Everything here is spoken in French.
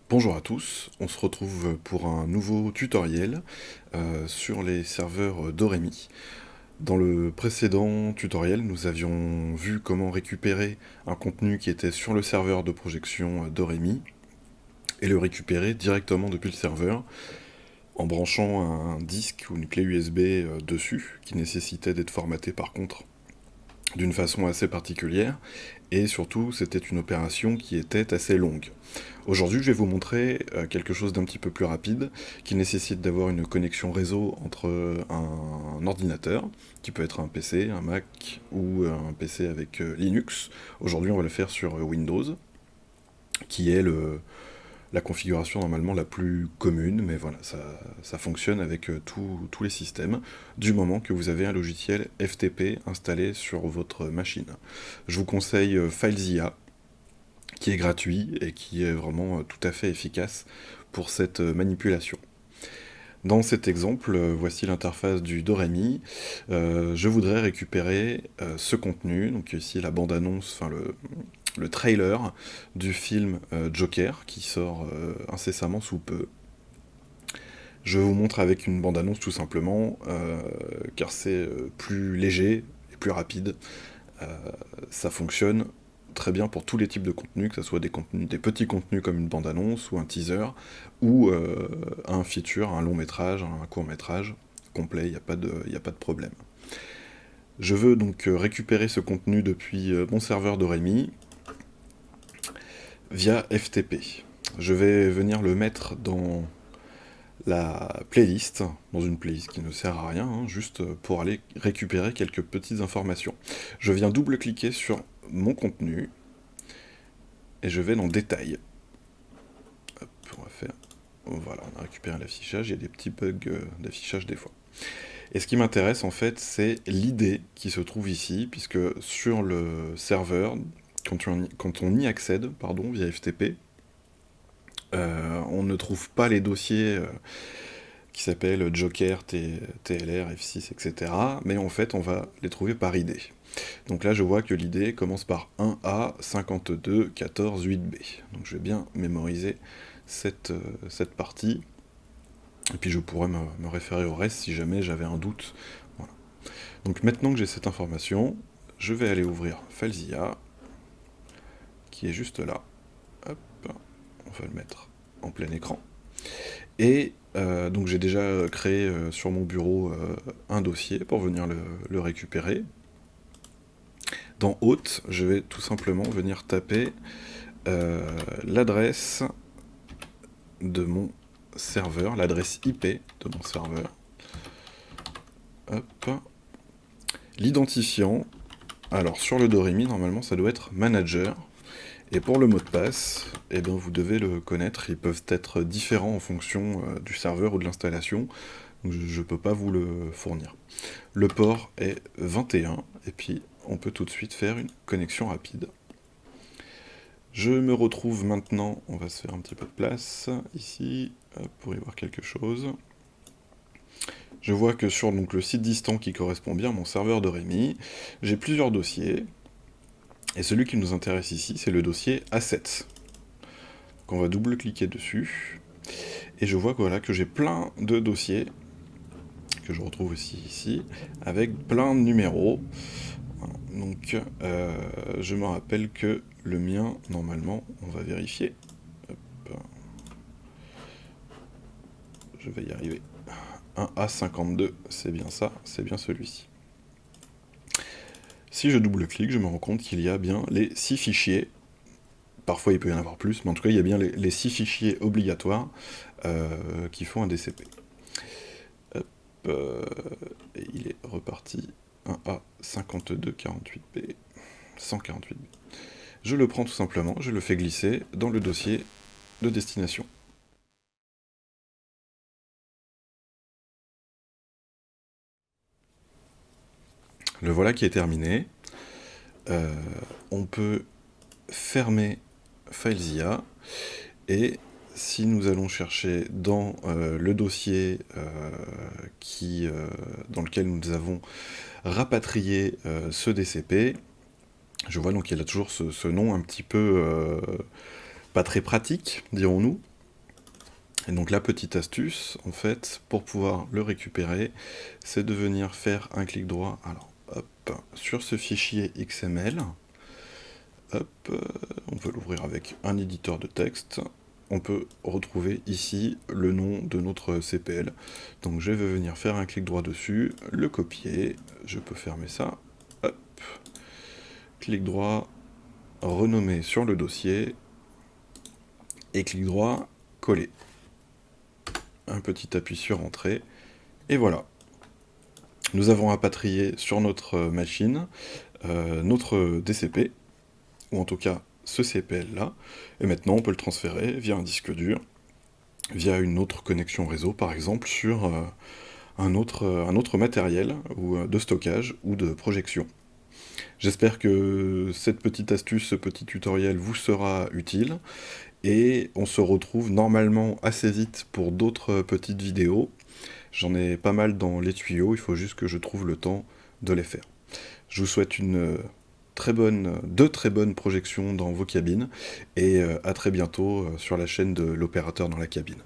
Bonjour à tous, on se retrouve pour un nouveau tutoriel sur les serveurs Doremi. Dans le précédent tutoriel, nous avions vu comment récupérer un contenu qui était sur le serveur de projection Doremi et le récupérer directement depuis le serveur en branchant un disque ou une clé USB dessus qui nécessitait d'être formaté par contre d'une façon assez particulière, et surtout c'était une opération qui était assez longue. Aujourd'hui je vais vous montrer quelque chose d'un petit peu plus rapide, qui nécessite d'avoir une connexion réseau entre un ordinateur, qui peut être un PC, un Mac ou un PC avec Linux. Aujourd'hui on va le faire sur Windows, qui est la configuration normalement la plus commune, mais voilà, ça fonctionne avec tous les systèmes, du moment que vous avez un logiciel FTP installé sur votre machine. Je vous conseille FileZilla, qui est gratuit et qui est vraiment tout à fait efficace pour cette manipulation. Dans cet exemple, voici l'interface du Doremi. Je voudrais récupérer ce contenu, donc ici la bande-annonce, enfin le trailer du film Joker, qui sort incessamment sous peu. Je vous montre avec une bande-annonce tout simplement, car c'est plus léger et plus rapide. Euh, Ça fonctionne très bien pour tous les types de contenus, que ce soit des petits contenus comme une bande-annonce ou un teaser, ou un feature, un long métrage, un court métrage complet, il n'y a pas de problème. Je veux donc récupérer ce contenu depuis mon serveur Doremi via FTP. Je vais venir le mettre dans la playlist, dans une playlist qui ne sert à rien, hein, juste pour aller récupérer quelques petites informations. Je viens double-cliquer sur mon contenu, et je vais dans Détails. Hop, on va faire... Voilà, on a récupéré l'affichage, il y a des petits bugs d'affichage des fois. Et ce qui m'intéresse en fait, c'est l'ID qui se trouve ici, puisque sur le serveur, quand on y accède, pardon, via FTP, on ne trouve pas les dossiers qui s'appellent Joker, TLR, F6, etc. Mais en fait, on va les trouver par ID. Donc là, je vois que l'ID commence par 1A 52 14 8B. Donc je vais bien mémoriser cette partie. Et puis je pourrais me référer au reste si jamais j'avais un doute. Voilà. Donc maintenant que j'ai cette information, je vais aller ouvrir FileZilla, qui est juste là. Hop, on va le mettre en plein écran. Et donc j'ai déjà créé sur mon bureau un dossier pour venir le récupérer. Dans Hôte, je vais tout simplement venir taper l'adresse de mon serveur, l'adresse IP de mon serveur. Hop. L'identifiant, alors sur le Doremi, normalement ça doit être manager. Et pour le mot de passe, eh bien, vous devez le connaître, ils peuvent être différents en fonction du serveur ou de l'installation, donc je ne peux pas vous le fournir. Le port est 21, et puis on peut tout de suite faire une connexion rapide. Je me retrouve maintenant, on va se faire un petit peu de place ici, pour y voir quelque chose. Je vois que sur donc, le site distant qui correspond bien à mon serveur Doremi, j'ai plusieurs dossiers, et celui qui nous intéresse ici, c'est le dossier Assets. Donc on va double-cliquer dessus, et je vois que, voilà, que j'ai plein de dossiers, que je retrouve aussi ici, avec plein de numéros. Donc je me rappelle que le mien, normalement, on va vérifier. Hop. Je vais y arriver. 1A52, c'est bien ça, c'est bien celui-ci. Si je double-clique, je me rends compte qu'il y a bien les 6 fichiers. Parfois il peut y en avoir plus, mais en tout cas il y a bien les 6 fichiers obligatoires qui font un DCP. Hop, et il est reparti. 1A5248B, 148B. Je le prends tout simplement, je le fais glisser dans le dossier de destination. Le voilà qui est terminé. On peut fermer FileZilla, et si nous allons chercher dans le dossier dans lequel nous avons rapatrié ce DCP, je vois donc qu'il a toujours ce nom un petit peu pas très pratique, dirons-nous. Et donc la petite astuce, en fait, pour pouvoir le récupérer, c'est de venir faire un clic droit, alors hop, sur ce fichier XML, hop, on peut l'ouvrir avec un éditeur de texte, on peut retrouver ici le nom de notre CPL. Donc je vais venir faire un clic droit dessus, le copier, je peux fermer ça, hop, clic droit, renommer sur le dossier, et clic droit, coller. Un petit appui sur Entrée, et voilà. Nous avons rapatrié sur notre machine notre DCP, ou en tout cas ce CPL-là, et maintenant on peut le transférer via un disque dur, via une autre connexion réseau par exemple, sur un autre matériel ou, de stockage ou de projection. J'espère que cette petite astuce, ce petit tutoriel vous sera utile, et on se retrouve normalement assez vite pour d'autres petites vidéos. J'en ai pas mal dans les tuyaux, il faut juste que je trouve le temps de les faire. Je vous souhaite de très bonnes projections dans vos cabines, et à très bientôt sur la chaîne de l'opérateur dans la cabine.